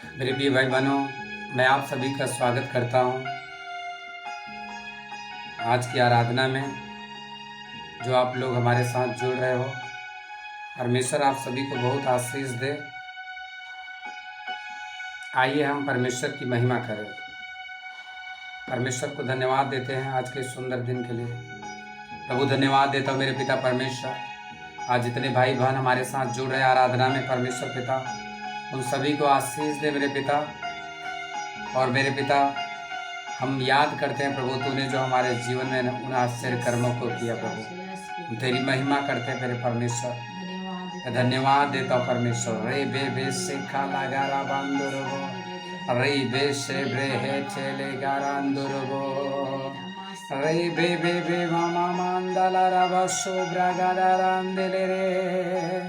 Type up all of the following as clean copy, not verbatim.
मेरे प्रिय भाई बहनों, मैं आप सभी का स्वागत करता हूं आज की आराधना में। जो आप लोग हमारे साथ जुड़ रहे हो, परमेश्वर आप सभी को बहुत आशीष दे। आइए हम परमेश्वर की महिमा करें। परमेश्वर को धन्यवाद देते हैं आज के सुंदर दिन के लिए। प्रभु धन्यवाद देता हूँ मेरे पिता परमेश्वर, आज जितने भाई बहन हमारे साथ जुड़ रहे आराधना में, परमेश्वर पिता उन सभी को आशीष दे मेरे पिता। और मेरे पिता, हम याद करते हैं प्रभु, तूने जो हमारे जीवन में उन आश्चर्य कर्मों को किया प्रभु, हम तेरी महिमा करते हैं मेरे परमेश्वर। धन्यवाद देता हूँ परमेश्वर। रे बे से खाला गारा बांदुरबो, रे बे से ब्रे हे चेले गारांदुरबो, रे बे मामा मांदला रबा सोब्रा गारांदेले रे,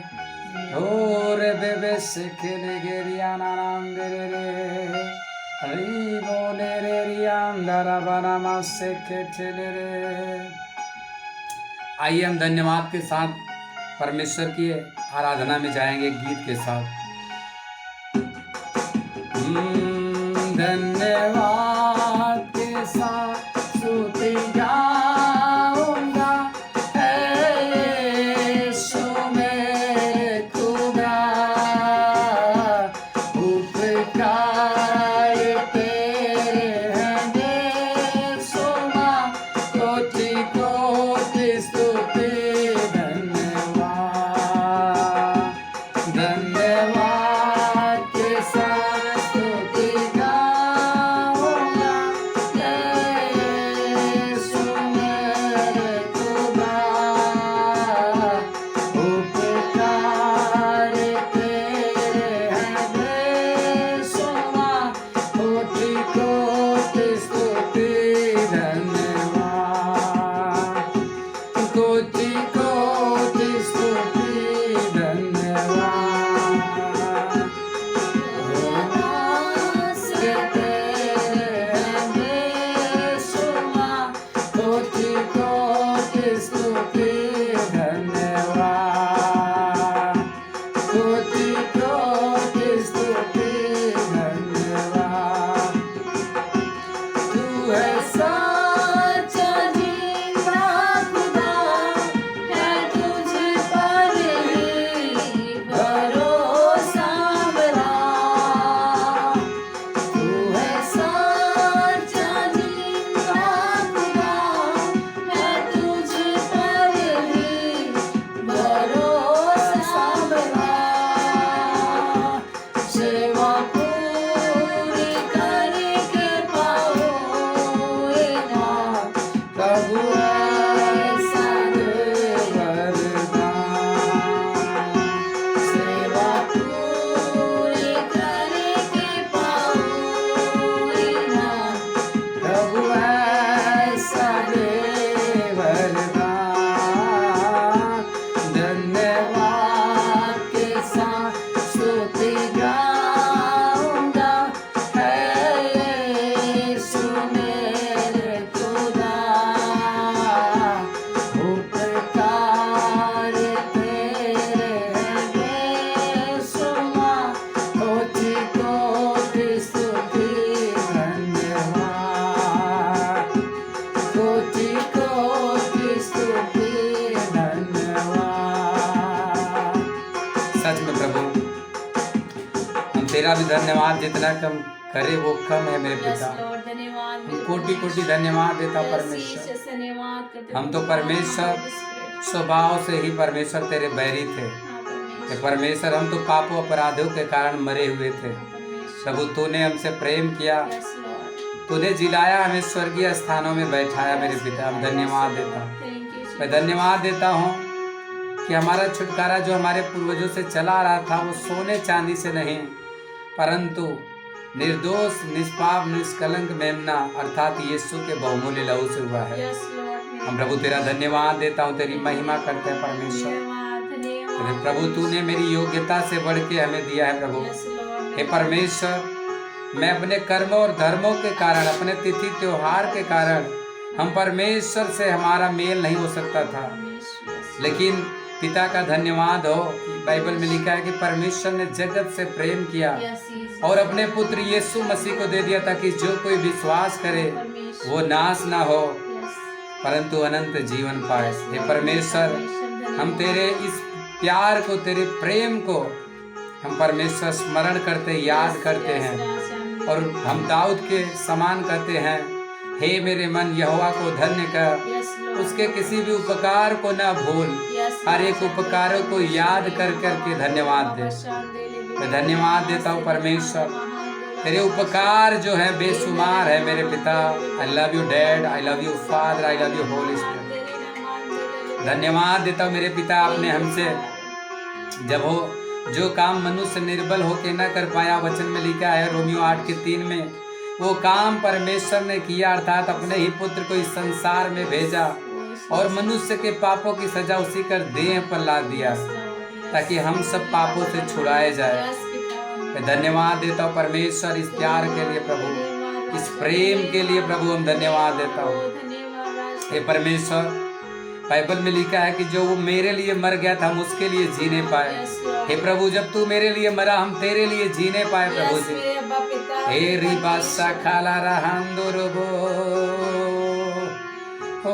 ओरे बेबे से खेले गेरियाना नांदेले रे, री बोले रे रियांदरा बनामा से खेले रे। आइए हम धन्यवाद के साथ परमेश्वर की आराधना में जाएंगे गीत के साथ। धन्यवाद के साथ स्तुति गाऊंगा, यीशु मेरे खुदा, उपकार तेरे हैं बेशुमार, कोटि कोटि स्तुति धन्यवाद के साथ स्तुति गाऊंगा, यीशु मेरे खुदा, उपकार तेरे हैं बेशुमार, कोटि कोटि स्तुति धन्यवाद, कोटि कोटि स्तुति धन्यवाद। कोटि कोटि स्तुति धन्यवाद, कोटि कोटि स्तुति धन्यवाद। तू है सच्चा जीवा खुदा, है तुझ पर ही भरोसा मेरा। तू है सच्चा जीवा खुदा, है तुझ पर ही भरोसा मेरा। सेवा पूरी करके पाऊंगा, प्रभु ऐसा दे वरदान। सेवा पूरी करके पाऊंगा, प्रभु ऐसा दे वरदान। धन्यवाद के साथ स्तुति गाऊंगा, यीशु मेरे खुदा, उपकार तेरे हैं बेशुमार, कोटि कोटि स्तुति धन्यवाद, कोटि कोटि स्तुति धन्यवाद। सच में प्रभु, हम तेरा भी धन्यवाद जितना कम करे वो कम है मेरे पिता। हम कोटि कोटि धन्यवाद देता परमेश्वर। हम तो परमेश्वर स्वभाव से ही परमेश्वर तेरे बैरी थे कि परमेश्वर, हम तो पापों अपराधों के कारण मरे हुए थे। प्रभु तूने हमसे प्रेम किया, तूने जिलाया, हमें स्वर्गीय स्थानों में बैठाया मेरे पिता। हम धन्यवाद देता हूँ। मैं धन्यवाद देता हूँ कि हमारा छुटकारा जो हमारे पूर्वजों से चला आ रहा था वो सोने चांदी से नहीं, परंतु निर्दोष निष्पाप निष्कलंक मेमना अर्थात यीशु के बहुमूल्य लहू से हुआ है। हम प्रभु तेरा धन्यवाद देता हूँ, तेरी महिमा करते हैं परमेश्वर। प्रभु तूने मेरी योग्यता से बढ़ के हमें दिया है प्रभु। हे परमेश्वर, मैं अपने कर्मों और धर्मों के कारण, अपने तिथि त्योहार के कारण हम परमेश्वर से हमारा मेल नहीं हो सकता था, लेकिन पिता का धन्यवाद हो कि बाइबल में लिखा है कि परमेश्वर ने जगत से प्रेम किया और अपने पुत्र यीशु मसीह को दे दिया ताकि जो कोई विश्वास करे वो नाश ना हो परंतु अनंत जीवन पाए। हे परमेश्वर, हम तेरे इस प्यार को, तेरे प्रेम को हम परमेश्वर स्मरण करते, याद करते हैं और हम दाऊद के समान कहते हैं, हे मेरे मन यहोवा को धन्य कर, उसके किसी भी उपकार को न भूल, हर एक उपकारों को याद कर करके धन्यवाद दे। मैं धन्यवाद देता हूँ परमेश्वर, तेरे उपकार जो है बेशुमार है मेरे पिता। आई love you dad, I love you father, I love you Holi spirit. धन्यवाद देता हूँ मेरे पिता, आपने हमसे जब हो जो काम मनुष्य निर्बल होके न कर पाया, वचन में लिखा है रोमियो 8:3 में, वो काम परमेश्वर ने किया, अर्थात अपने ही पुत्र को इस संसार में भेजा और मनुष्य के पापों की सजा उसी कर देह पर ला दिया ताकि हम सब पापों से छुड़ाए जाए। मैं धन्यवाद देता हूँ परमेश्वर इस प्यार के लिए प्रभु, इस प्रेम के लिए प्रभु हम धन्यवाद देता हूँ। हे परमेश्वर, बाइबल में लिखा है कि जो वो मेरे लिए मर गया था हम उसके लिए जीने पाए। हे प्रभु, जब तू मेरे लिए मरा हम तेरे लिए जीने पाए प्रभु जी। हे रिबासा खाला रहांदोरबो, ओ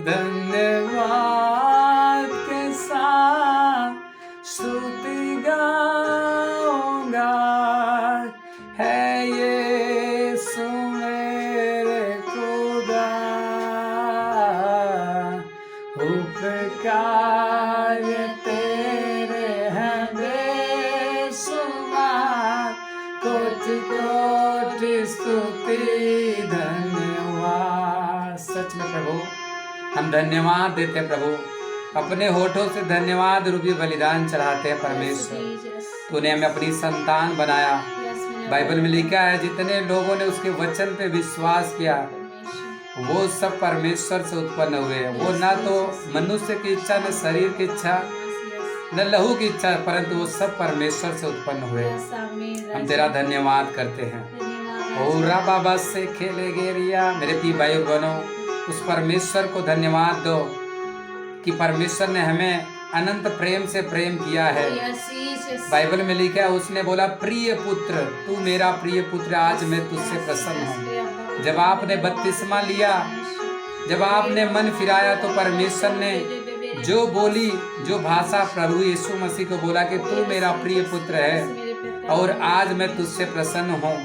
धन्यवाद के साथ स्तुति गाऊंगा, है यीशु मेरे खुदा, उपकार तेरे हैं बेशुमार, कोटि कोटि स्तुति धन्यवाद। सच में प्रभु हम धन्यवाद देते हैं प्रभु, अपने होठों से धन्यवाद रूपी बलिदान चढ़ाते हैं परमेश्वर। तूने हमें अपनी संतान बनाया। बाइबल में लिखा है जितने लोगों ने उसके वचन पे विश्वास किया वो सब परमेश्वर से उत्पन्न हुए। वो ना तो मनुष्य की इच्छा, न शरीर की इच्छा, न लहू की इच्छा, परंतु वो सब परमेश्वर से उत्पन्न हुए। हम तेरा धन्यवाद करते हैं। ओरा बाबा से खेले गेरिया, मेरे पी भाई बनो, उस परमेश्वर को धन्यवाद दो कि परमेश्वर ने हमें अनंत प्रेम से प्रेम किया है। बाइबल में लिखा है उसने बोला, प्रिय पुत्र, तू मेरा प्रिय पुत्र, आज मैं तुझसे प्रसन्न हूँ। जब आपने बपतिस्मा लिया, जब आपने मन फिराया तो परमेश्वर ने जो बोली, जो भाषा प्रभु यीशु मसीह को बोला कि तू मेरा प्रिय पुत्र है और आज मैं तुझसे प्रसन्न हूँ।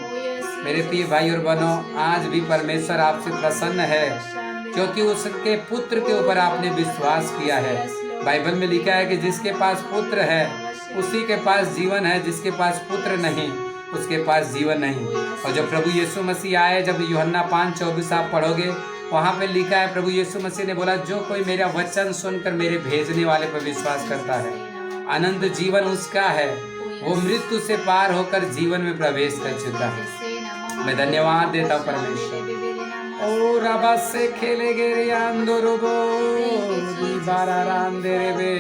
मेरे प्रिय भाई और बहनों, आज भी परमेश्वर आपसे प्रसन्न है क्योंकि उसके पुत्र के ऊपर आपने विश्वास किया है। बाइबल में लिखा है कि जिसके पास पुत्र है उसी के पास जीवन है, जिसके पास पुत्र नहीं उसके पास जीवन नहीं। और जब प्रभु यीशु मसीह आए, जब यूहन्ना 5:24 आप पढ़ोगे, वहाँ पे लिखा है प्रभु यीशु मसीह ने बोला, जो कोई मेरा वचन सुनकर मेरे भेजने वाले पर विश्वास करता है अनंत जीवन उसका है, वो मृत्यु से पार होकर जीवन में प्रवेश कर चुका है। मैं धन्यवाद देता हूँ परमेश्वर। ओ रबा से खेले गे आंदोरबो बारा रांदे बे,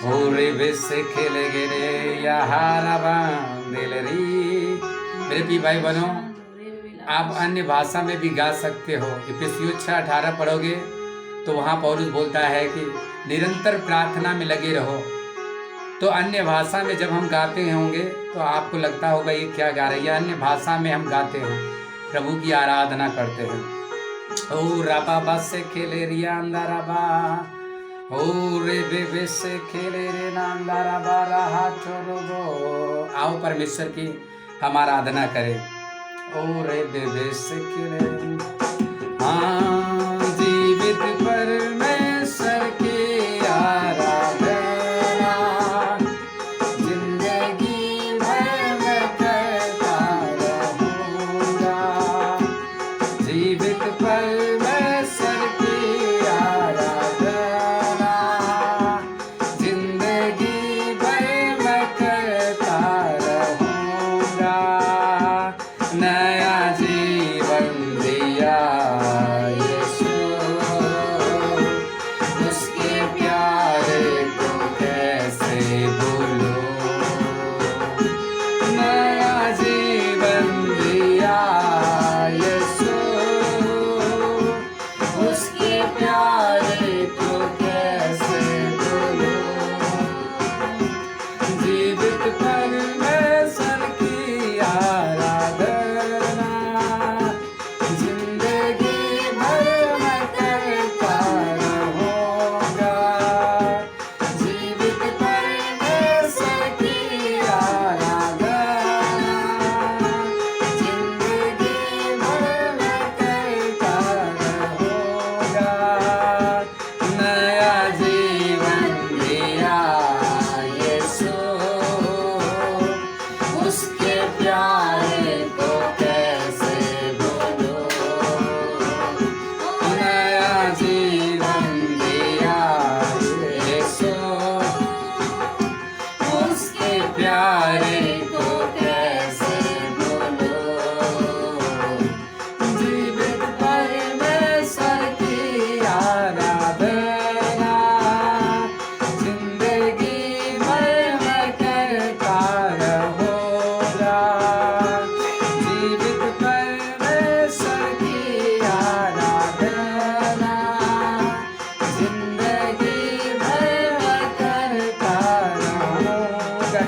ओ रे से खेले गे रे याहारा बांदेलरी। मेरे भी भाई बनो, आप अन्य भाषा में भी गा सकते हो। इफिसियों 6:18 पढ़ोगे तो वहाँ पौलुस बोलता है कि निरंतर प्रार्थना में लगे रहो। तो अन्य भाषा में जब हम गाते होंगे तो आपको लगता होगा ये क्या गा रही है। अन्य भाषा में हम गाते हैं, प्रभु की आराधना करते हैं। ओ राबा बस से खेले रिया अंदाराबा, ओ रे बेबे से खेले रे नांदाराबा रहा छोड़ो। आओ परमेश्वर की हम आराधना करें। ओ रे बेबे से खेले, हाँ जीवित परमेश्वर की आराधना जिंदगी भर मैं करता रहूंगा। जीवित परमेश्वर की आराधना जिंदगी भर मैं करता रहूंगा। नया जीवन दिया यीशु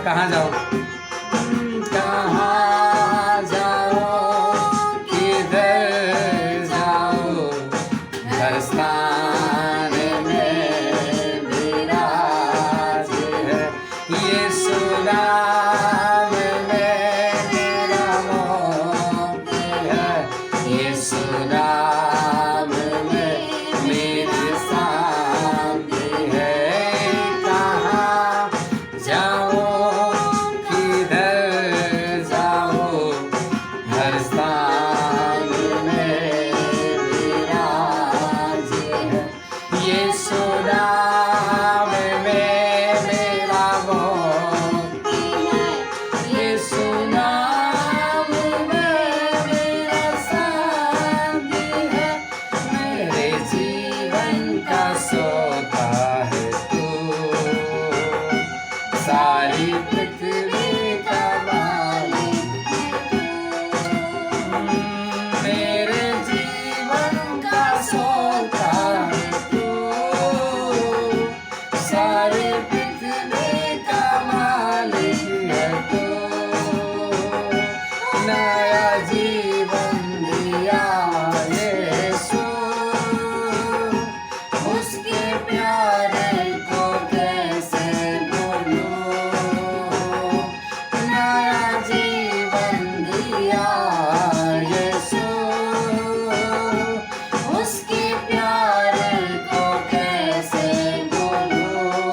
कहाँ जाओ, कहाँ जाओ, किधर जाओ, हर स्थान में विराज है यीशु नाम में मेरा मोती है, यीशु नाम में मेरी शांति है। कहाँ जाओ, किधर जाओ, हर स्थान में विराज है यीशु नाम में मेरा मोती है, यीशु नाम में मेरा शांति है। मेरे जीवन का सोता है तू, सारी पृथ्वी का मालिक है तू। मेरे जीवन का सोता है तू, सारी पृथ्वी का मालिक है तू। नया जीवन दिया यीशु, उसके प्यारे को कैसे भूलूं। नया जीवन दिया यीशु, उसके प्यारे को कैसे भूलूं।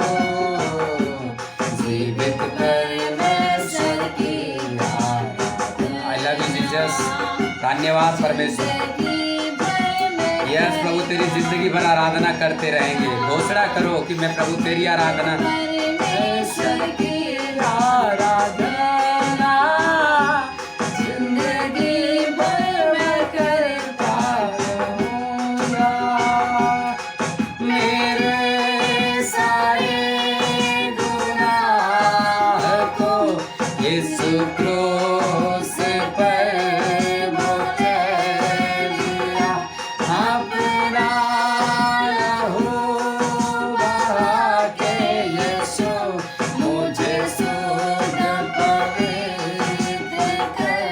जीवित परमेश्वर की आराधना। I love you Jesus. धन्यवाद परमेश्वर। यस प्रभु, तेरी जिंदगी भर आराधना करते रहेंगे। घोषणा करो कि मैं प्रभु तेरी आराधना, परमेश्वर की आराधना जिंदगी भर मैं करता रहूंगा। मेरे सारे गुनाह को यीशु क्रूस पर वो कह दिया, अपना लहू बहा के यीशु मुझे शुद्ध पवित्र कर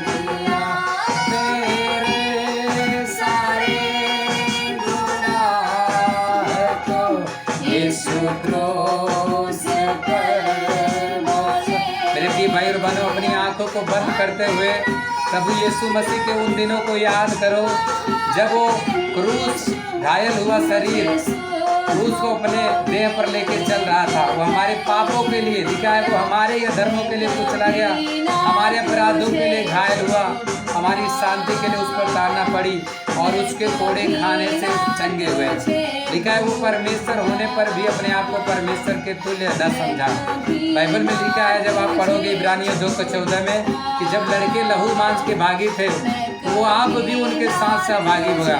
दिया। मेरे सारे गुनाह को यीशु क्रूस पर मुझे। मेरे प्रिय भाई और बहनों, अपनी आंखों को बंद करते हुए प्रभु यीशु मसीह के उन दिनों को याद करो जब वो क्रूस, घायल हुआ शरीर, क्रूस को अपने देह पर लेके चल रहा था। वो हमारे पापों के लिए लिखा है, वो हमारे या धर्मों के लिए वो चला गया, हमारे अपराधों के लिए घायल हुआ, हमारी शांति के लिए उस पर ताड़ना पड़ी और उसके कोड़े खाने से चंगे हुए। लिखा है वो परमेश्वर होने पर भी अपने आप को परमेश्वर के तुल्य न समझा। बाइबल में लिखा है, जब आप पढ़ोगे इब्रानियों 2:14 में, कि जब लड़के लहू मांस के भागी थे तो वो आप भी उनके साथ सहभागी हुआ।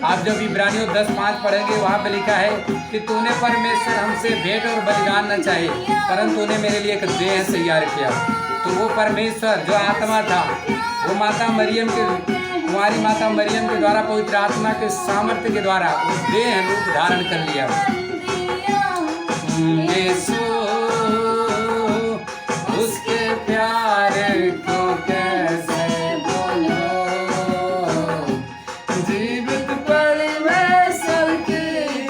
आप जब इब्रानियों 10:5 पढ़ेंगे, वहाँ पे लिखा है कि तूने परमेश्वर हमसे भेंट और बलिदान न चाहिए, परंतु तूने मेरे लिए एक देह तैयार किया। तो वो परमेश्वर जो आत्मा था, वो माता मरियम के, कुंवारी माता मरियम के द्वारा पवित्र आत्मा के सामर्थ्य के द्वारा वो देह रूप धारण कर लिया। यीशु उसके प्यारे को कैसे बोलो, जीवित परमेश्वर की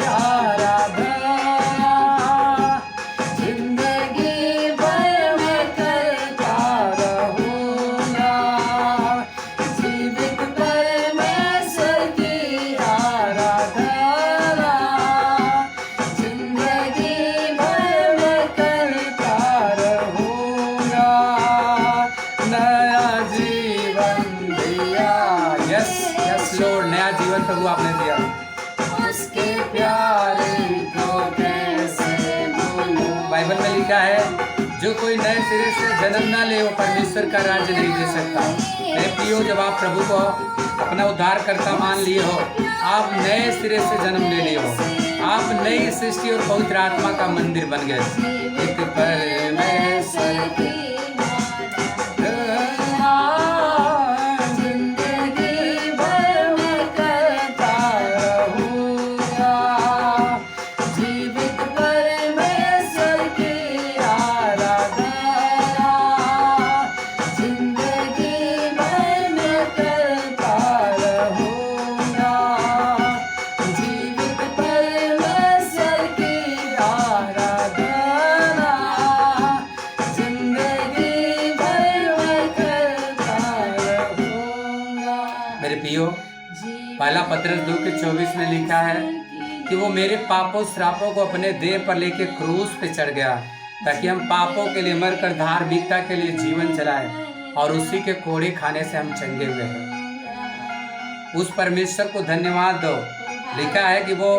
आराधना जिंदगी भर मैं करता रहूंगा। जीवित परमेश्वर की आराधना जिंदगी भर मैं करता रहूंगा। नया जीवन दिया, यस यस लॉर्ड, नया जीवन प्रभु आपने दिया। उसके प्यारे को कैसे भूलूं। बाइबल में लिखा है, जो कोई नए सिरे से जन्म ना ले वो परमेश्वर का राज्य नहीं दे सकता। मेरे प्रियो, जब आप प्रभु को अपना उद्धारकर्ता मान लिए हो, आप नए सिरे से जन्म ले लिए हो, आप नई सृष्टि और पवित्र आत्मा का मंदिर बन गए। एक परमेश्वर की जिंदगी भर मैं करता रहूंगा। जीवित परमेश्वर की आराधना पहला पतरस 2:24 में लिखा है कि वो मेरे पापों श्रापों को अपने देह पर लेके क्रूस पे चढ़ गया, ताकि हम पापों के लिए मरकर धार्मिकता के लिए जीवन चलाएं, और उसी के कोड़े खाने से हम चंगे हुए हैं। उस परमेश्वर को धन्यवाद दो। लिखा है कि वो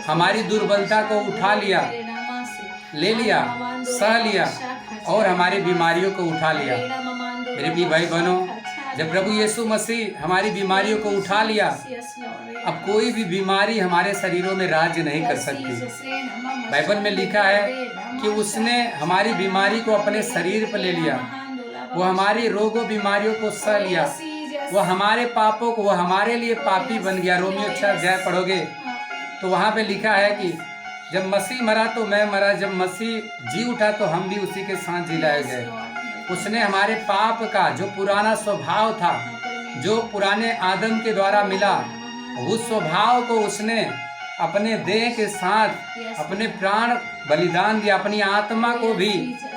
हमारी दुर्बलता को उठा लिया, ले लिया, सह लिया, और हमारी बीमारियों को उठा लिया। मेरे भी भाई बहनों, जब प्रभु यीशु मसीह हमारी बीमारियों को उठा लिया, अब कोई भी बीमारी हमारे शरीरों में राज्य नहीं कर सकती। बाइबल में लिखा है कि उसने हमारी बीमारी को अपने शरीर पर ले लिया, वो हमारी रोगों बीमारियों को सह लिया, वो हमारे पापों को, वो हमारे लिए पापी बन गया। रोमियो 6 अध्याय पढ़ोगे तो वहाँ पे लिखा है कि जब मसीह मरा तो मैं मरा, जब मसीह जी उठा तो हम भी उसी के साथ जिलाए गए। उसने हमारे पाप का जो पुराना स्वभाव था, जो पुराने आदम के द्वारा मिला, उस स्वभाव को उसने अपने देह के साथ अपने प्राण बलिदान दिया, अपनी आत्मा को भी।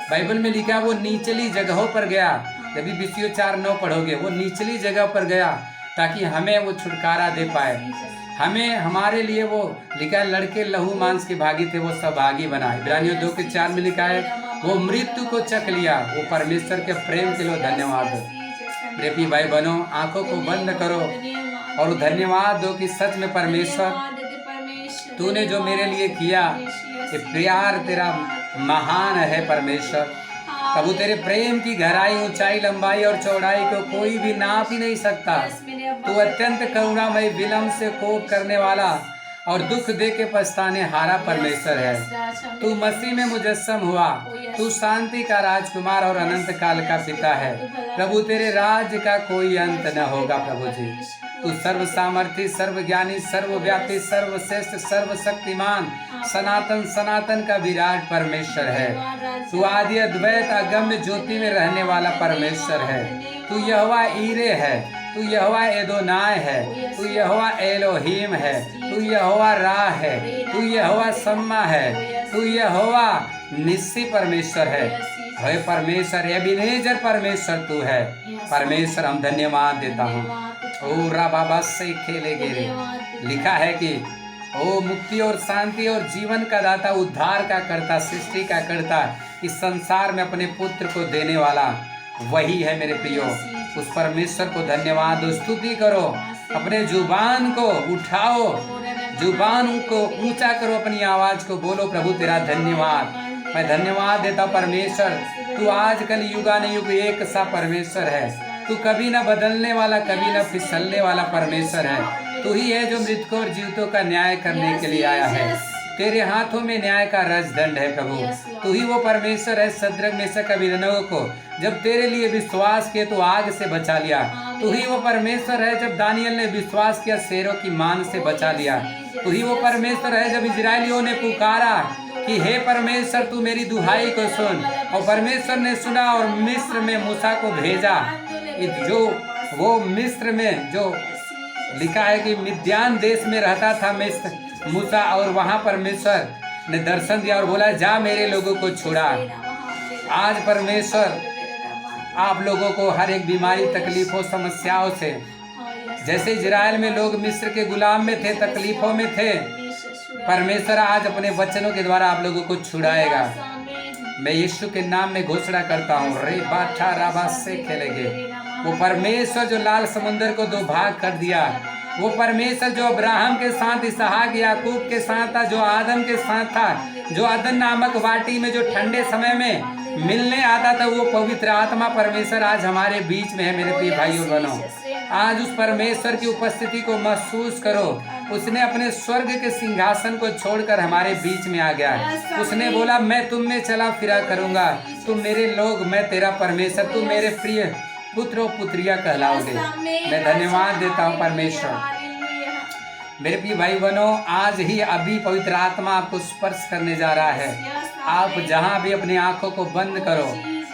बाइबल में लिखा वो निचली जगहों पर गया। जब भी इफिसियों 4:9 पढ़ोगे, वो निचली जगह पर गया ताकि हमें वो छुटकारा दे पाए। हमें, हमारे लिए वो लिखा है, लड़के लहू मांस के भागी थे, वो सहभागी बना। इब्रानियों 2:4 में लिखा है वो मृत्यु को चख लिया। वो परमेश्वर के प्रेम के लिए धन्यवाद। प्रेमी भाई बहनों, आंखों को बंद करो और धन्यवाद दो कि सच में परमेश्वर, तूने जो मेरे लिए किया, ये प्यार तेरा महान है परमेश्वर। प्रभु तेरे प्रेम की गहराई, ऊंचाई, लंबाई और चौड़ाई को कोई भी नाप ही नहीं सकता। तू अत्यंत करुणामय, विलम्ब से कोप करने वाला और दुख दे के पछताने हारा परमेश्वर है। तू मसीह में मुजस्सम हुआ, तू शांति का राजकुमार और अनंत काल का पिता है। प्रभु तेरे राज्य का कोई अंत न होगा। प्रभु जी, तू सर्व सामर्थी, सर्वज्ञानी, सर्वव्यापी, सर्वश्रेष्ठ, सर्वशक्तिमान, सनातन सनातन का विराट परमेश्वर है। तू आदि अद्वैत अगम्य ज्योति में रहने वाला परमेश्वर है। तू यहोवा ईरे है, तू यहोवा एदोनाय है, तू यहोवा एलोहीम है, तू यहोवा रा है, तू यहोवा सम्मा है, तू यहोवा निस्सी परमेश्वर है। हे परमेश्वर, एबेनेजर परमेश्वर तू है। परमेश्वर, हम धन्यवाद देता हूँ। ओ रा बाबा से खेले गेरे लिखा है कि ओ मुक्ति और शांति और जीवन का दाता, उद्धार का कर्ता, सृष्टि का कर्ता, इस संसार में अपने पुत्र को देने वाला वही है मेरे प्रियो। उस परमेश्वर को धन्यवाद दो, स्तुति करो, अपने जुबान को उठाओ, जुबान को ऊंचा करो, अपनी आवाज को बोलो, प्रभु तेरा धन्यवाद। मैं धन्यवाद देता हूँ परमेश्वर, तू आजकल युगानुयुग एक सा परमेश्वर है। तू कभी न बदलने वाला, कभी न फिसलने वाला परमेश्वर है। तू ही है जो मृतकों और जीवितों का न्याय करने के लिए आया है। तेरे हाथों में न्याय का रजदंड है प्रभु। तू ही वो परमेश्वर है, शद्रक मेशक अबेदनगो को जब तेरे लिए विश्वास किए तो आग से बचा लिया। तू ही वो परमेश्वर है, जब दानियल ने विश्वास किया शेरों की मान से बचा लिया। तू ही वो परमेश्वर है, जब इजरायलियों ने पुकारा कि हे परमेश्वर तू मेरी दुहाई को सुन, और परमेश्वर ने सुना और मिस्र में मूसा को भेजा। जो वो मिस्र में जो लिखा है कि मिद्यान देश में रहता था मिस्र मूसा, और वहां परमेश्वर ने दर्शन दिया और बोला जा मेरे लोगों को छुड़ा। आज परमेश्वर आप लोगों को हर एक बीमारी, तकलीफों, समस्याओं से, जैसे इजराइल में लोग मिस्र के गुलाम में थे, तकलीफों में थे, परमेश्वर आज अपने वचनों के द्वारा आप लोगों को छुड़ाएगा। मैं यीशु के नाम में घोषणा करता हूँ, रे बाठा राबा से खेलेंगे। वो परमेश्वर जो लाल समुद्र को 2 भाग कर दिया, वो परमेश्वर जो अब्राहम के साथ, इसहाक, याकूब के साथ था, जो आदम के साथ था, जो अदन नामक वाटी में जो ठंडे समय में मिलने आता था, वो पवित्र आत्मा परमेश्वर आज हमारे बीच में है। मेरे प्रिय भाइयों बहनों, आज उस परमेश्वर की उपस्थिति को महसूस करो। उसने अपने स्वर्ग के सिंहासन को छोड़कर हमारे बीच में आ गया। उसने बोला मैं तुम में चला फिरा करूंगा, तुम मेरे लोग, मैं तेरा परमेश्वर, तुम मेरे प्रिय पुत्र और पुत्रिया कहलाओगे। मैं धन्यवाद देता हूँ परमेश्वर। मेरे प्रिय भाई बहनों, आज ही अभी पवित्र आत्मा आपको स्पर्श करने जा रहा है। आप जहाँ भी अपनी आंखों को बंद करो,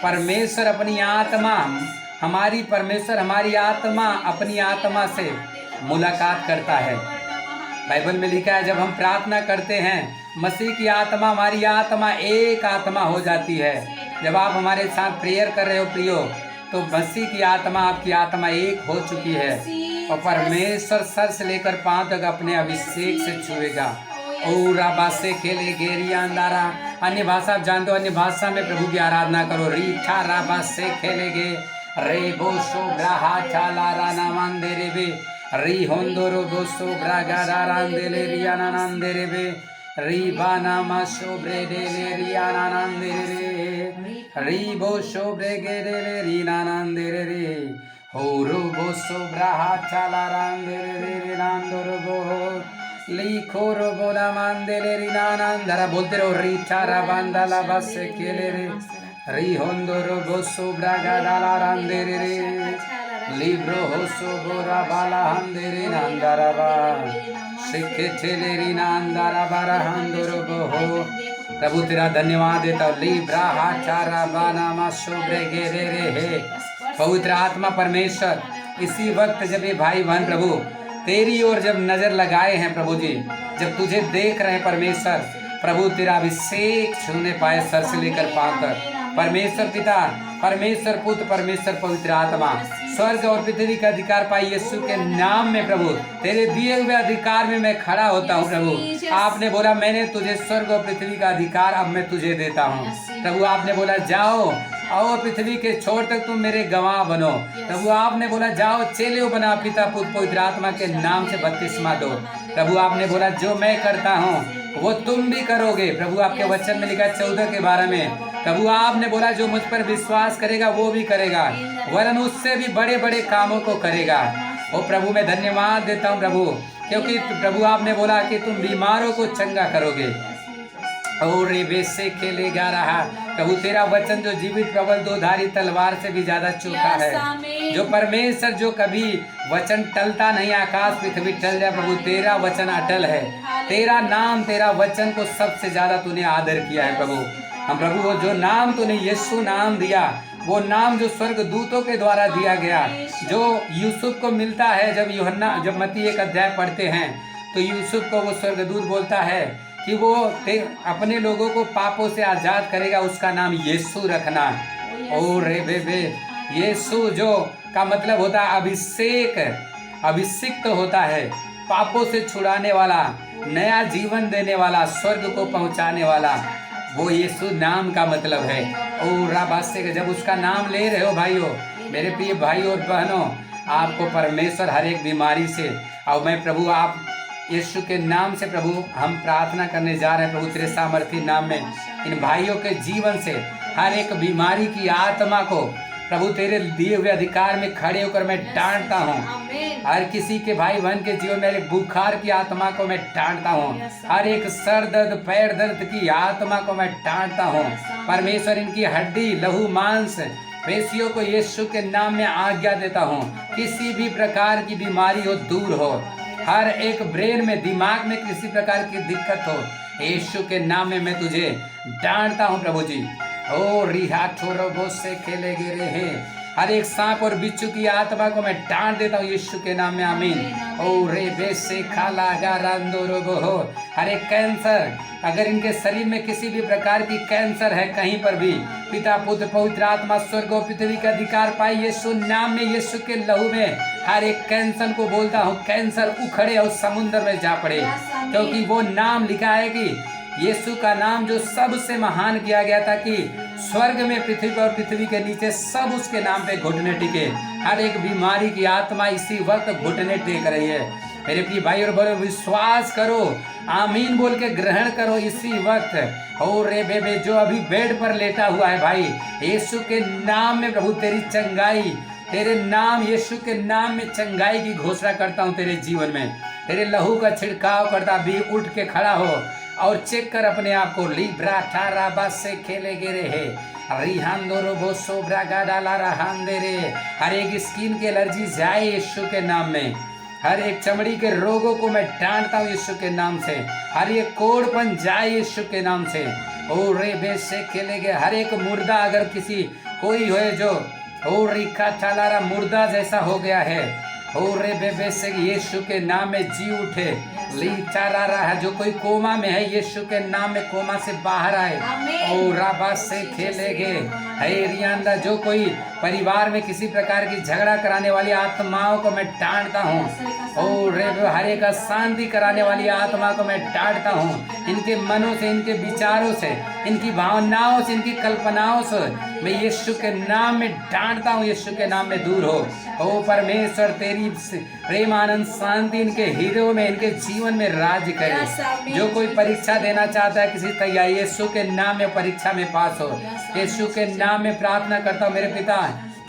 परमेश्वर अपनी आत्मा, हमारी परमेश्वर हमारी आत्मा अपनी आत्मा से मुलाकात करता है। बाइबल में लिखा है जब हम प्रार्थना करते हैं, मसीह की आत्मा हमारी आत्मा एक आत्मा हो जाती है। जब आप हमारे साथ प्रेयर कर रहे हो प्रियो, तो मसीह की आत्मा आपकी आत्मा एक हो चुकी है। और परमेश्वर सर से लेकर पांव तक अपने अभिषेक से छुएगा। और से खेले गेरिया अंधारा। अन्य भाषा आप जानते हो, अन्य भाषा में प्रभु की आराधना करो। रीठा राबा से खेलेगे रे बोशो ब्राहा चाला राना मांदे रे बे री होंदोरो बोसो ब्रागा रांदे ले रिया नांदे रे बे री बाना माशो ब्रेडे ले रिया नांदे रे री बोशो ब्रेगे ले री नांदे रे होरो बोसो ब्राहा चाला रांदे रे नांदोरो बो लिखो रो बोला मांदे ले री नांदरा। बोलते रहो री चारा बांदाला बस खेले रे री होंदोरो बोसो ब्रागा डाला रांदे रे लिब्रो होसो बोरा बाला हंदे रे नांदरा बा सिखे ठेले री नांदरा बारा हंदोरो बो। प्रभु तेरा धन्यवाद देता हूँ। लिब्रा हाचारा बाना मासो ब्रेगे रे हे पवित्र आत्मा परमेश्वर, इसी वक्त जब ये भाई बहन प्रभु तेरी ओर जब नजर लगाए हैं प्रभु जी, जब तुझे देख रहे हैं परमेश्वर, प्रभु तेरा अभिषेक छूने पाए सर से लेकर पांव तक। परमेश्वर पिता, परमेश्वर पुत्र, परमेश्वर पवित्र आत्मा, स्वर्ग और पृथ्वी का अधिकार पाई यीशु के नाम में प्रभु तेरे दिए हुए अधिकार में मैं खड़ा होता हूँ। प्रभु आपने बोला मैंने तुझे स्वर्ग और पृथ्वी का अधिकार अब मैं तुझे देता हूँ। प्रभु आपने बोला जाओ और पृथ्वी के छोर तक तुम मेरे गवाह बनो। प्रभु आपने बोला जाओ चेले बना, पिता पुत्र पवित्र आत्मा के नाम से बपतिस्मा दो। प्रभु आपने बोला जो मैं करता हूँ वो तुम भी करोगे। प्रभु आपके वचन में लिखा 14 के 12 में प्रभु आपने बोला जो मुझ पर विश्वास करेगा वो भी करेगा, वरन उससे भी बड़े बड़े कामों को करेगा। ओ प्रभु मैं धन्यवाद देता हूँ प्रभु, क्योंकि प्रभु आपने बोला कि तुम बीमारों को चंगा करोगे और रे से खेलेगा रहा। प्रभु तेरा वचन जो जीवित प्रबल दोधारी तलवार से भी ज्यादा चोखा है। जो परमेश्वर जो कभी वचन टलता नहीं, आकाश पृथ्वी टल जाए, प्रभु तेरा वचन अटल है। तेरा नाम, तेरा वचन को सबसे ज्यादा तूने आदर किया है प्रभु। हम प्रभु वो जो नाम तूने यीशु नाम दिया, वो नाम जो स्वर्ग दूतों के द्वारा दिया गया, जो यूसुफ को मिलता है। जब मत्ती 1 अध्याय पढ़ते हैं तो यूसुफ को वो स्वर्गदूत बोलता है कि वो अपने लोगों को पापों से आजाद करेगा, उसका नाम यीशु रखना। और रे बे यीशु जो का मतलब होता है अभिषेक, अभिषिक्त होता है, पापों से छुड़ाने वाला, नया जीवन देने वाला, स्वर्ग को पहुंचाने वाला, वो यीशु नाम का मतलब है। और राबासे का जब उसका नाम ले रहे हो भाइयों, मेरे प्रिय भाइयों और बहनों, आपको परमेश्वर हर एक बीमारी से, और मैं प्रभु आप यीशु के नाम से प्रभु हम प्रार्थना करने जा रहे हैं प्रभु तेरे सामर्थी नाम में, इन भाइयों के जीवन से हर एक बीमारी की आत्मा को प्रभु तेरे दिए हुए अधिकार में खड़े होकर मैं डांटता हूँ। हर किसी के भाई बहन के जीवन में एक बुखार की आत्मा को मैं डांटता हूँ, हर एक सर दर्द पैर दर्द की आत्मा को मैं डांटता हूँ। परमेश्वर इनकी हड्डी लहू मांस पेशियों को यीशु के नाम में आज्ञा देता हूँ, किसी भी प्रकार की बीमारी हो दूर हो, हर एक ब्रेन में दिमाग में किसी प्रकार की दिक्कत हो, यीशु के नाम में मैं तुझे डांटता हूँ प्रभु जी। ओ रिहा छोरो से खेले गिरे हैं, हर एक सांप और बिच्छू की आत्मा को मैं डांट देता हूँ यीशु के नाम में, आमीन। ओ रे बे से खाला गारांदो हो, हर एक कैंसर, अगर इनके शरीर में किसी भी प्रकार की कैंसर है कहीं पर भी, पिता पुत्र पवित्र आत्मा स्वर्ग और पृथ्वी का अधिकार पाई यीशु नाम में, यीशु के लहू में हर एक कैंसर को बोलता हूँ कैंसर उखड़े और समुद्र में जा पड़े, क्योंकि वो नाम लिखा है कि यीशु का नाम जो सबसे महान किया गया था कि स्वर्ग में पृथ्वी और पृथ्वी के नीचे सब उसके नाम पे घुटने टिके। हर एक बीमारी की आत्मा इसी वक्त घुटने टेक रही है। मेरे प्रिय भाई और बहनों, विश्वास करो, आमीन बोल के ग्रहण करो इसी वक्त। और रे बेबे जो अभी बेड पर लेटा हुआ है भाई, यीशु के नाम में प्रभु तेरी चंगाई, तेरे नाम यीशु के नाम में चंगाई की घोषणा करता हूँ तेरे जीवन में, तेरे लहू का छिड़काव करता भी उठ के खड़ा हो और चेक कर अपने आप को। लिब्रा ठारा बस से खेले गिरे है रिहांदोरो बोसो ब्रागा डाला रहांदे रे, हर एक स्किन की एलर्जी जाए यीशु के नाम में, हर एक चमड़ी के रोगों को मैं डांटता हूँ यीशु के नाम से, हर एक कोड़पन जाए यीशु के नाम से। ओ रे बे से खेले गए, हर एक मुर्दा अगर किसी कोई हो जो ओ रिखा ठालारा मुर्दा जैसा हो गया है, ओ रे बेबे से यीशु के नाम में जी उठे, लीचारा रहा है, जो कोई कोमा में है यीशु के नाम में कोमा से बाहर आए। ओ राबा से खेलेगे रियांदा, जो कोई परिवार में किसी प्रकार की झगड़ा कराने वाली आत्माओं को मैं डांटता हूँ। ओ रे हर एक शांति कराने वाली आत्मा को मैं डांटता हूँ। इनके मनों से, इनके विचारों से, इनकी भावनाओं से, इनकी कल्पनाओं से मैं यीशु के नाम में डांटता हूँ। यीशु के नाम में दूर हो। ओ परमेश्वर, तेरी प्रेम आनंद शांति इनके हृदयों में, इनके जीवन में राज्य करे। जो कोई परीक्षा देना चाहता है किसी तैयारी, यीशु के नाम में परीक्षा में पास हो। यीशु के नाम में प्रार्थना करता हूँ मेरे पिता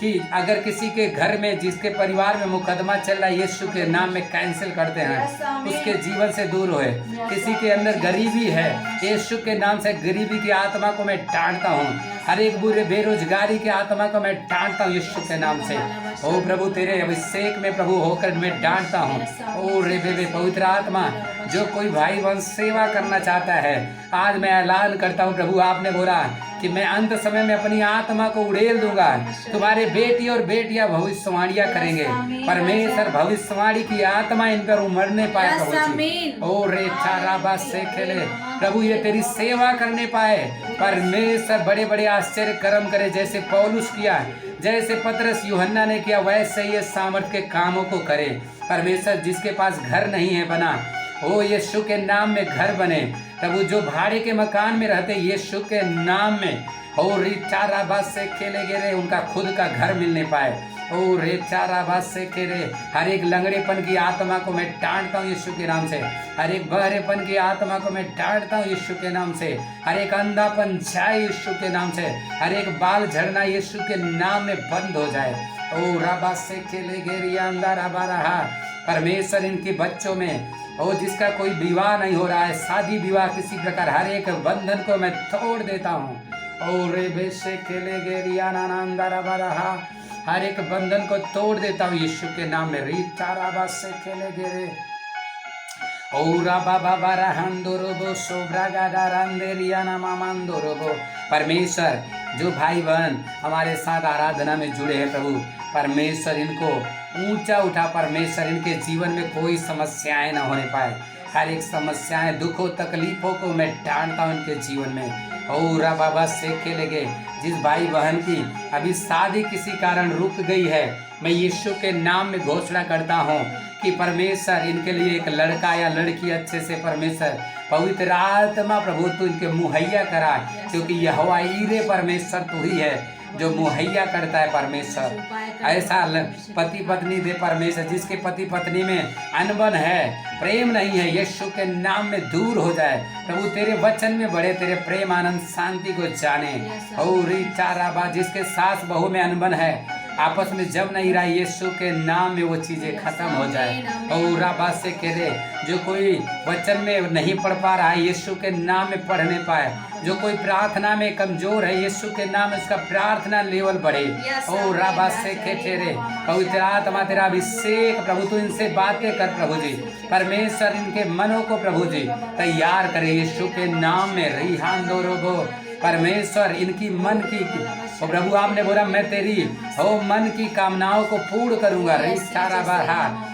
कि अगर किसी के घर में, जिसके परिवार में मुकदमा चल रहा है, यीशु के नाम में कैंसिल करते हैं, उसके जीवन से दूर होए। किसी के अंदर गरीबी है, यीशु के नाम से गरीबी की आत्मा को मैं डांटता हूँ। हर एक बुरे बेरोजगारी की आत्मा को मैं डांटता हूँ यीशु के नाम से। ओ प्रभु, तेरे अभिषेक में प्रभु होकर मैं डांटता हूँ। ओ रे बे पवित्र आत्मा, जो कोई भाई बहन सेवा करना चाहता है, आज मैं ऐलान करता हूँ प्रभु, आपने बोला कि मैं अंत समय में अपनी आत्मा को उड़ेल दूंगा। तुम्हारे बेटी और बेटियां भविष्यवाणियां करेंगे। परमेश्वर भविष्यवाणी की आत्मा इन पर उमड़ने पाए प्रभु जी। ओ रे चाराबा से खेले प्रभु, ये तेरी सेवा करने पाए। परमेश्वर बड़े बड़े आश्चर्य कर्म करे, जैसे पौलुस किया, जैसे पतरस यूहन्ना ने किया, वैसे ये सामर्थ के कामों को करे। परमेश्वर, जिसके पास घर नहीं है बना, ओ यीशु के नाम में घर बने प्रभु। जो भाड़े के मकान में रहते, यीशु के नाम में ओ रेचाराबाद से खेले गे, उनका खुद का घर मिलने पाए। ओ रेचाराबाद से खेले, हर एक लंगड़ेपन की आत्मा को मैं डांटता हूँ यीशु के नाम से। हर एक बहरेपन की आत्मा को मैं डांटता हूँ यीशु के नाम से। हर एक अंधापन जाए यीशु के नाम से। हर एक बाल झड़ना यीशु के नाम में बंद हो जाए। ओ राबा से खेले गे रिया अंदर आबा रहा। परमेश्वर, इनके बच्चों में ओ जिसका कोई विवाह नहीं हो रहा है, शादी विवाह किसी प्रकार, हर एक बंधन को मैं तोड़ देता हूँ। ओ रे बे से खेले गे रिया अंदर आबा रहा, हर एक बंधन को तोड़ देता हूँ यीशु के नाम में। री चाराबा से खेले गे रे ओरा बाबा बारा हंदोरोबो सोब्रागा डारांदेरिया नामांदोरोबो। परमेश्वर, जो भाई बहन हमारे साथ आराधना में जुड़े हैं प्रभु, परमेश्वर इनको ऊंचा उठा। परमेश्वर, इनके जीवन में कोई समस्याएं ना होने पाए। हर एक समस्याएं, दुखों, तकलीफों को मैं डांटता हूँ इनके जीवन में। ओरा बाबा से खेले गए, जिस भाई बहन की अभी शादी किसी कारण रुक गई है, मैं यीशु के नाम में घोषणा करता हूँ कि परमेश्वर इनके लिए एक लड़का या लड़की अच्छे से परमेश्वर पवित्र आत्मा प्रभु तू इनके मुहैया करा, क्योंकि यहोवा ईरे परमेश्वर तू ही है जो मुहैया करता है। परमेश्वर, ऐसा पति पत्नी दे परमेश्वर, जिसके पति पत्नी में अनबन है, प्रेम नहीं है, यीशु के नाम में दूर हो जाए प्रभु। तेरे वचन में बढ़े, तेरे प्रेम आनंद शांति को जाने। और चाराबा, जिसके सास बहू में अनबन है, आपस में जब नहीं रहा, यीशु के नाम में वो चीजें खत्म हो जाए। और राबा से कह दे, जो कोई वचन में नहीं पढ़ पा रहा है, यीशु के नाम में पढ़ने पाए। जो कोई प्रार्थना में कमजोर है, यीशु के नाम में उसका प्रार्थना लेवल बढ़े। और राबा से कहते रे, पवित्र आत्मा तेरा अभिषेक प्रभु, तू इनसे बातें कर प्रभु जी। परमेश्वर, इनके मनों को प्रभु जी तैयार करे यीशु के नाम में। रिहान दो रोगो परमेश्वर, इनकी मन की प्रभु, आपने बोला मैं तेरी मन की कामनाओं को पूर्ण करूंगा।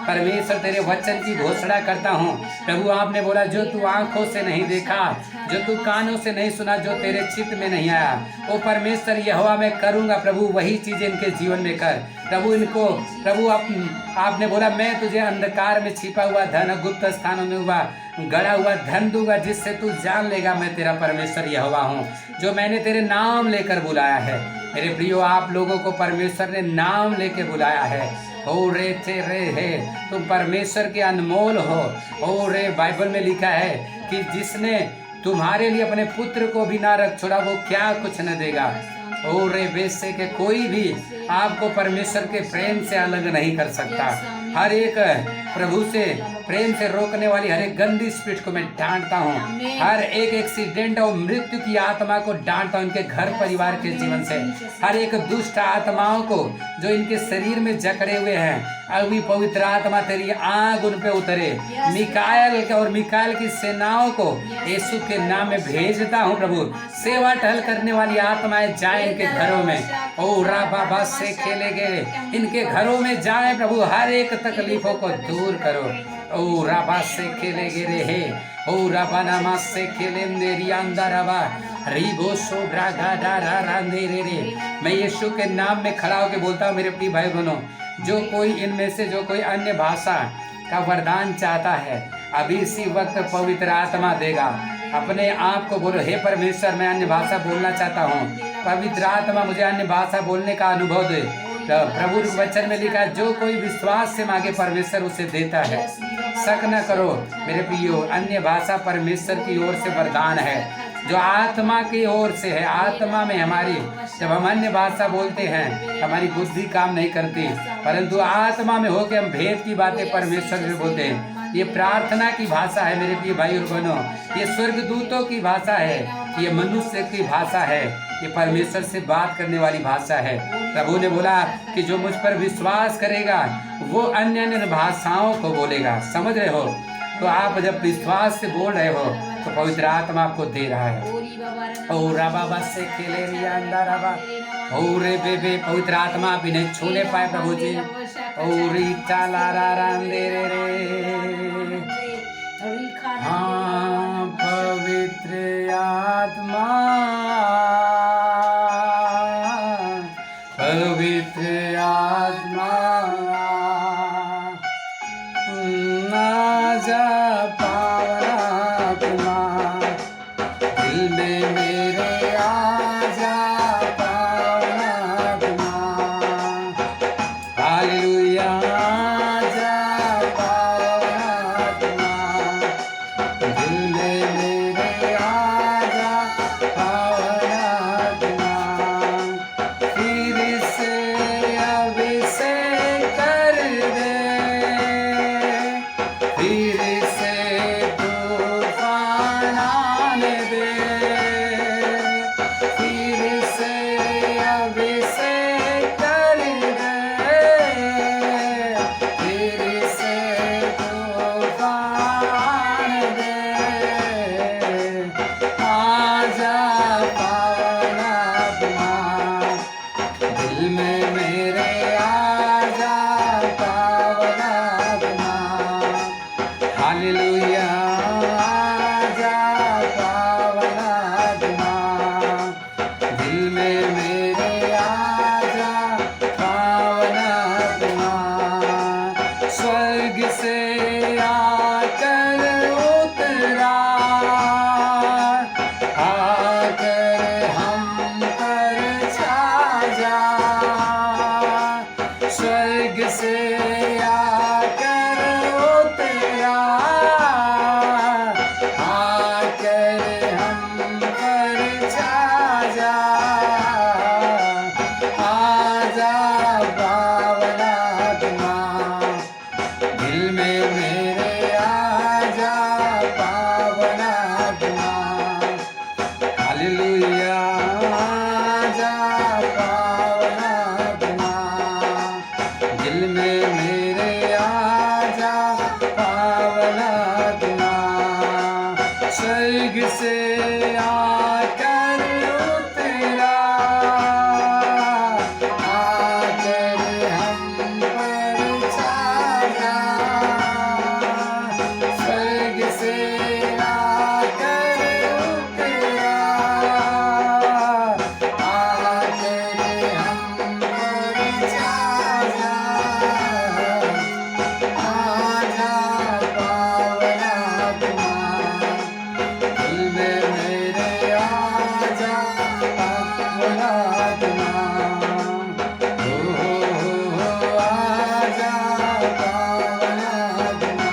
परमेश्वर, तेरे वचन की घोषणा करता हूँ प्रभु। आपने बोला जो तू आंखों से नहीं देखा, जो तू कानों से नहीं सुना, जो तेरे चित्त में नहीं आया, वो परमेश्वर यहोवा मैं करूंगा प्रभु। वही चीजें इनके जीवन में कर प्रभु। इनको प्रभु आपने बोला मैं तुझे अंधकार में छिपा हुआ धन, गुप्त स्थानों में हुआ गड़ा हुआ धन दूंगा, जिससे तू जान लेगा मैं तेरा परमेश्वर यहोवा हूँ, जो मैंने तेरे नाम लेकर बुलाया है। मेरे प्रियो, आप लोगों को परमेश्वर ने नाम लेके बुलाया है। ओ रे थे रे है, तुम परमेश्वर के अनमोल हो। ओ रे, बाइबल में लिखा है कि जिसने तुम्हारे लिए अपने पुत्र को भी ना रख छोड़ा, वो क्या कुछ न देगा। ओ रे बेसे के कोई भी आपको परमेश्वर के प्रेम से अलग नहीं कर सकता। हर एक प्रभु से प्रेम से रोकने वाली हर एक गंदी स्पिरिट को मैं डांटता हूँ। हर एक एक्सीडेंट और मृत्यु की आत्मा को डांटता हूँ इनके घर परिवार के जीवन से। हर एक दुष्ट आत्माओं को जो इनके शरीर में जकड़े हुए हैं, अभी पवित्र आत्मा तेरी आग उन पे उतरे। मिकाएल और मिकाएल की सेनाओं को यीशु के नाम में भेजता हूँ प्रभु। सेवा टहल करने वाली आत्माएं जाए इनके घरों में। ओ राबा से खेले गए, इनके घरों में जाए प्रभु। हर एक तकलीफों को दूर करो ओ राबा से खेले गिरे हे, ओ राबानामा से खेले मेरी अंदरबा रिबो सोब्रा गाडा रांधे रे। मैं यीशु के नाम में खड़ा होकर बोलता हूँ मेरे प्रिय भाई बहनों, जो कोई इनमें से जो कोई अन्य भाषा का वरदान चाहता है, अभी इसी वक्त पवित्र आत्मा देगा। अपने आप को बोलो, हे परमेश्वर मैं अन्य भाषा बोलना चाहता हूँ, पवित्र आत्मा मुझे अन्य भाषा बोलने का अनुभव दे। प्रभु वचन में लिखा, जो कोई विश्वास से मांगे परमेश्वर उसे देता है। शक न करो मेरे प्रियो, अन्य भाषा परमेश्वर की ओर से वरदान है, जो आत्मा की ओर से है। आत्मा में हमारी जब हम अन्य भाषा बोलते हैं, हमारी बुद्धि काम नहीं करती, परंतु आत्मा में होकर हम भेद की बातें परमेश्वर से बोलते हैं। ये प्रार्थना की भाषा है मेरे प्रिय भाई और बहनों, ये स्वर्गदूतों की भाषा है, ये मनुष्य की भाषा है, ये परमेश्वर से बात करने वाली भाषा है। प्रभु ने बोला कि जो मुझ पर विश्वास करेगा वो अन्य अन्य भाषाओं को बोलेगा। समझ रहे हो? तो आप जब विश्वास से बोल रहे हो तो पवित्र आत्मा आपको दे रहा है। ओ राबा से खेले रिया अंदर राबा, ओ रे बेबे, पवित्र आत्मा भी नहीं छूने पाए प्रभु जी। ओ री चाला रांधे रे, हाँ पवित्र आत्मा, पवित्र आत्मा ना जा पावना आत्मा, दिल में मेरे आ जा पावना आत्मा, हालेलुया जा पावना आत्मा, दिल में मेरे आ जा पावना आत्मा, फिर से अभिषेक कर दे, फिर से तूफान आने दे, फिर से अभिषेक कर दे, फिर से तूफान दे, आजा पावना आत्मा, दिल में मेरे आजा पावना आत्मा, हालेलुया आजा पावना आत्मा, दिल में मेरे आजा पावना आत्मा, स्वर्ग से आकर उतरा, आकर हम पर छा जा, स्वर्ग से आकर उतरा, आकर हम पर छा जा, आजा पावना आत्मा, दिल में मेरे आजा पावना आत्मा, हालेलुया आजा पावना आत्मा, दिल में मेरे आजा पावना आत्मा, स्वर्ग से आकर उतरा, आकर हम पर छा जा, स्वर्ग से आकर उतरा, आकर हम पर छा जा, आजा पावना आत्मा, दिल में मेरे आजा पावना आत्मा, हो आजा पावना आत्मा,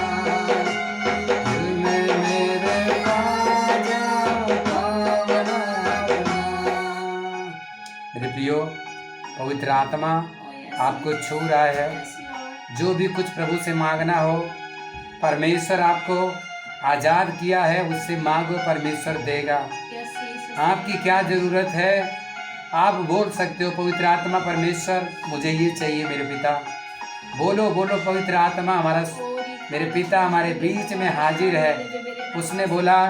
दिल में मेरे आजा पावना आत्मा। मेरे प्रियो, पवित्र आत्मा आपको छू रहा है। जो भी कुछ प्रभु से मांगना हो, परमेश्वर आपको आज़ाद किया है, उससे मांगो, परमेश्वर देगा। आपकी क्या ज़रूरत है आप बोल सकते हो, पवित्र आत्मा परमेश्वर मुझे ये चाहिए मेरे पिता। बोलो बोलो, पवित्र आत्मा हमारा मेरे पिता हमारे बीच में हाजिर है। उसने बोला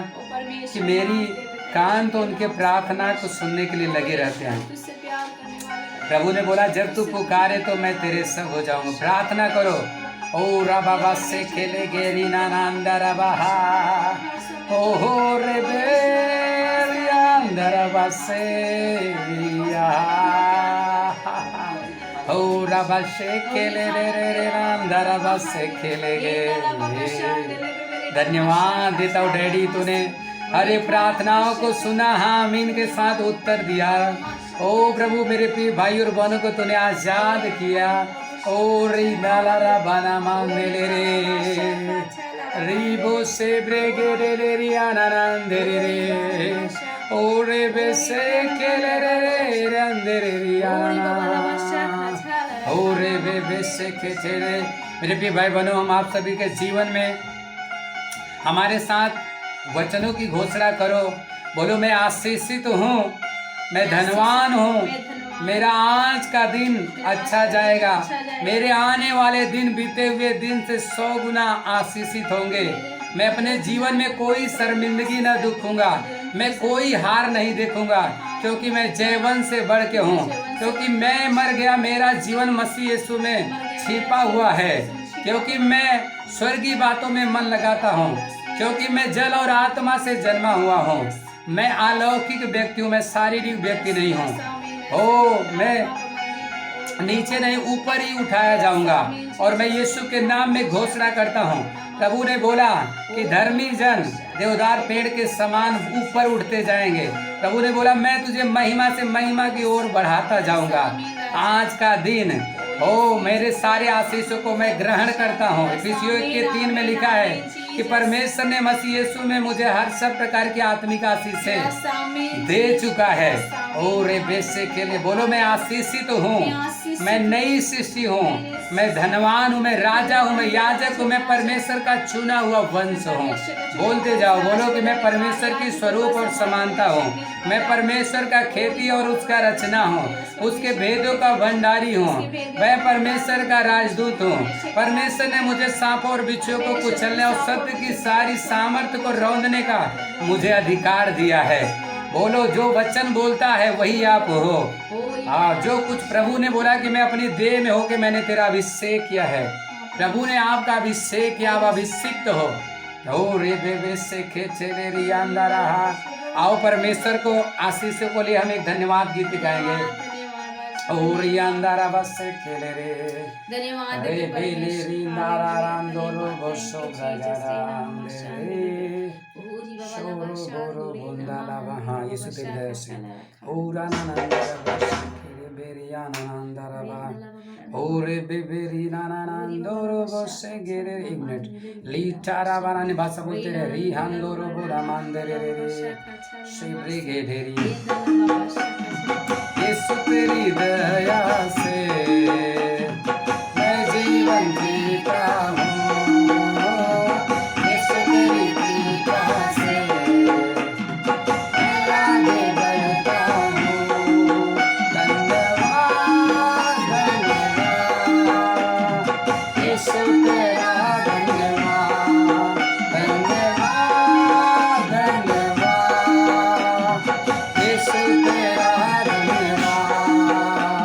कि मेरी कान तो उनके प्रार्थना को सुनने के लिए लगे रहते हैं। प्रभु ने बोला जब तू पुकारे तो मैं तेरे संग हो जाऊंगा। प्रार्थना करो, ओ रबा से खेले गेरी नानंदर बहा ओ हो रे बेरियांदर बसे या ओ रबा से खेले रे रे रे नांदर बसे खेले गे। धन्यवाद देता हूँ डैडी, तूने हरे प्रार्थनाओं को सुना, हाँ आमीन के साथ उत्तर दिया। ओ प्रभु मेरे प्रिय भाई और बहनों को तूने आजाद किया। ओ री नाला बना मांगे ले रे रीबो से ब्रेगे रे रे री आनंदे रे रे ओ रे बेसे खेले रे रे अंदे रे री आना ओ रे बे बेसे खेचे रे। मेरे प्रिय भाई बहनों, हम आप सभी के जीवन में हमारे साथ वचनों की घोषणा करो। बोलो मैं आशीषित हूँ, मैं धनवान हूँ, मेरा आज का दिन अच्छा जाएगा, मेरे आने वाले दिन बीते हुए दिन से 100 गुना आशीषित होंगे। मैं अपने जीवन में कोई शर्मिंदगी न दुखूंगा, मैं कोई हार नहीं देखूंगा, क्योंकि मैं जयवंत से बढ़ के हूँ, क्योंकि मैं मर गया, मेरा जीवन मसीह यीशु में छिपा हुआ है, क्योंकि मैं स्वर्गीय बातों में मन लगाता हूँ, क्योंकि मैं जल और आत्मा से जन्मा हुआ हूँ। मैं अलौकिक व्यक्ति हूँ, मैं शारीरिक व्यक्ति नहीं हूँ। ओ मैं नीचे नहीं ऊपर ही उठाया जाऊंगा, और मैं यीशु के नाम में घोषणा करता हूँ। प्रभु ने बोला कि धर्मी जन देवदार पेड़ के समान ऊपर उठते जाएंगे। प्रभु ने बोला मैं तुझे महिमा से महिमा की ओर बढ़ाता जाऊंगा। आज का दिन ओ मेरे सारे आशीषों को मैं ग्रहण करता हूँ। इफिसियों 1:3 में लिखा है कि परमेश्वर ने मसीह यीशु में मुझे हर सब प्रकार की आत्मिक आशीषें दे चुका है। ओ रे बेसे के लिए बोलो मैं आशीषित हूँ, मैं नई सृष्टि हूँ, मैं धनवान हूँ, मैं राजा हूँ, मैं याजक हूँ, मैं परमेश्वर का चुना हुआ वंश हूँ। बोलते जाओ, बोलो कि मैं परमेश्वर की स्वरूप और समानता हूँ, मैं परमेश्वर का खेती और उसका रचना हूँ, उसके भेदों का भंडारी हूँ, मैं परमेश्वर का राजदूत हूँ। परमेश्वर ने मुझे सांपों और बिच्छुओं को कुचलने और सत्य की सारी सामर्थ्य को रौंदने का मुझे अधिकार दिया है। बोलो जो वचन बोलता है वही आप हो। हाँ, जो कुछ प्रभु ने बोला कि मैं अपनी देह में होके मैंने तेरा अभिषेक किया है, प्रभु ने आपका अभिषेक किया, आप अभिषिक्त हो। ओ रे बे से खेचे रे रियांदा रहा। आओ परमेश्वर को आशीषों को लिए हम एक धन्यवाद गीत गाएंगे। ओ रियांदा रा बस खेले रे धन्यवाद रे बेले री नारा रांदोरो बसो गगराम रे शोरो गोरो बुंदाला वहाँ यीशु तेरी दया से ओरा नंदरा बस खेले बेरिया नंदरा बा ओरे बेबेरी नानंदोरो बस गेरे। एक मिनट लीटारा बाराने भाषा बोलते रहे री हांदोरो बोला मंदरे रे रे शिवरे गेडेरी यीशु तेरी दया से मैं जीवन जीता हूँ, यीशु तेरी कृपा से मैं आगे बढ़ता हूँ। धन्यवाद धन्यवाद यीशु तेरा धन्यवाद धन्यवाद धन्यवाद यीशु तेरा धन्यवाद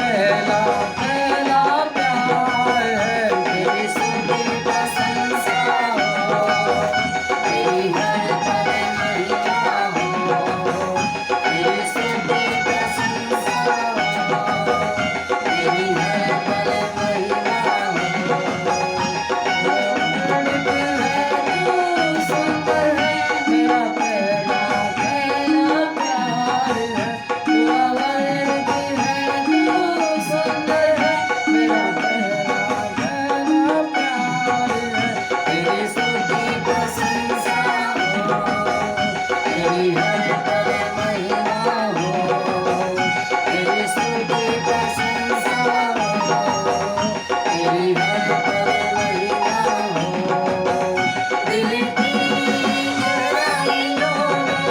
पहला पहला प्यार है। तेरी स्तुति प्रशंसा हो, तेरी हर पल महिमा हो, तेरी स्तुति प्रशंसा हो, तेरी हर पल महिमा हो। तू सुंदर है, मेरा पहला पहला प्यार है। तू अवर्णित है, तू सुंदर है, मेरा पहला पहला प्यार है। तेरी स्तुति प्रशंसा हो, तेरी हर पल महिमा हो, तेरी स्तुति प्रशंसा हो, तेरी हर पल महिमा हो। दिल की गहराइयों में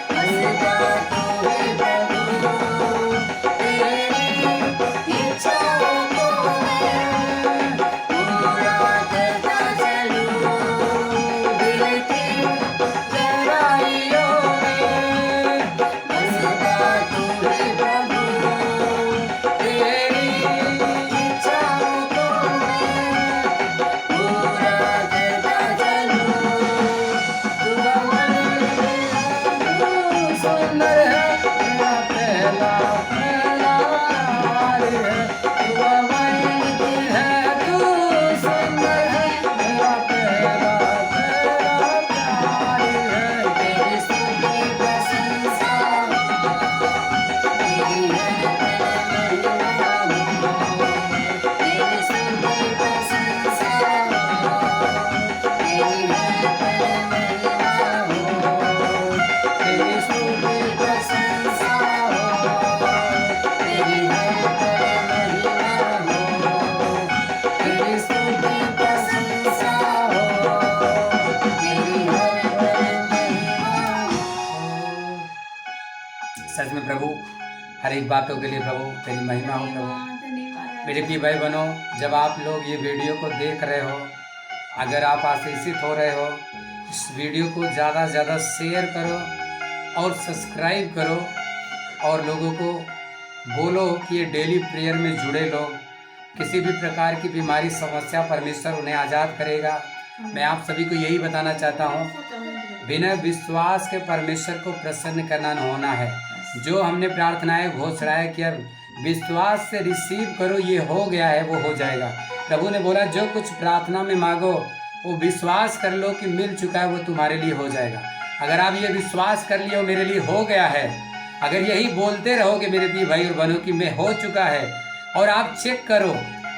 बसता तू है प्रभु, तेरी इच्छाओं को मैं पूरा करता चलूं। दिल की गहराइयों में बसता तू है प्रभु, तेरी इच्छाओं को मैं पूरा करता चलूं। तू अवर्णित है, तू सुंदर है, मेरा पहला पहला प्यार है। तू अवर्णित है, तू सुंदर है, मेरा पहला पहला प्यार है। तेरी स्तुति प्रशंसा हो, तेरी हर पल महिमा हो, तेरी स्तुति प्रशंसा हो, तेरी हर पल महिमा हो, तेरी स्तुति प्रशंसा हो, तेरी हर पल महिमा हो, तेरी स्तुति प्रशंसा हो, तेरी हर पल महिमा हो। सच में प्रभु हर एक बातों के लिए प्रभु तेरी महिमा हो प्रभु। मेरे प्रिय भाई बहनों, जब आप लोग ये वीडियो को देख रहे हो, अगर आप आशीषित हो रहे हो, इस वीडियो को ज़्यादा से ज़्यादा शेयर करो और सब्सक्राइब करो और लोगों को बोलो कि ये डेली प्रेयर में जुड़े लोग। किसी भी प्रकार की बीमारी समस्या परमेश्वर उन्हें आज़ाद करेगा। मैं आप सभी को यही बताना चाहता हूँ, बिना विश्वास के परमेश्वर को प्रसन्न करना न होना है। जो हमने प्रार्थनाएं घोषणाएं किया, विश्वास से रिसीव करो, ये हो गया है वो हो जाएगा। प्रभु ने बोला जो कुछ प्रार्थना में मांगो वो विश्वास कर लो कि मिल चुका है, वो तुम्हारे लिए हो जाएगा। अगर आप ये विश्वास कर लिए हो मेरे लिए हो गया है, अगर यही बोलते रहोगे मेरे प्रिय भाई और बहनों कि मैं हो चुका है, और आप चेक करो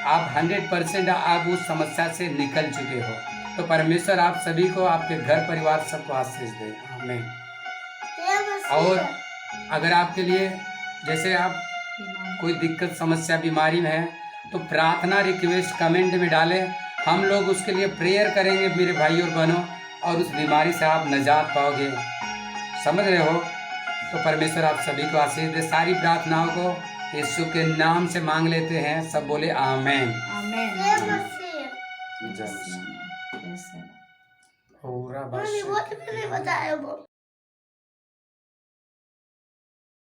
आप 100% आप उस समस्या से निकल चुके हो, तो परमेश्वर आप सभी को, आपके घर परिवार सबको आशीष दे। आमीन। और अगर आपके लिए जैसे आप कोई दिक्कत समस्या बीमारी में है तो प्रार्थना रिक्वेस्ट कमेंट में डालें, हम लोग उसके लिए प्रेयर करेंगे मेरे भाई और बहनों, और उस बीमारी से आप निजात पाओगे। समझ रहे हो? तो परमेश्वर आप सभी को आशीष दे। सारी प्रार्थनाओं को यीशु के नाम से मांग लेते हैं, सब बोले आमीन। आमीन। पूरा बस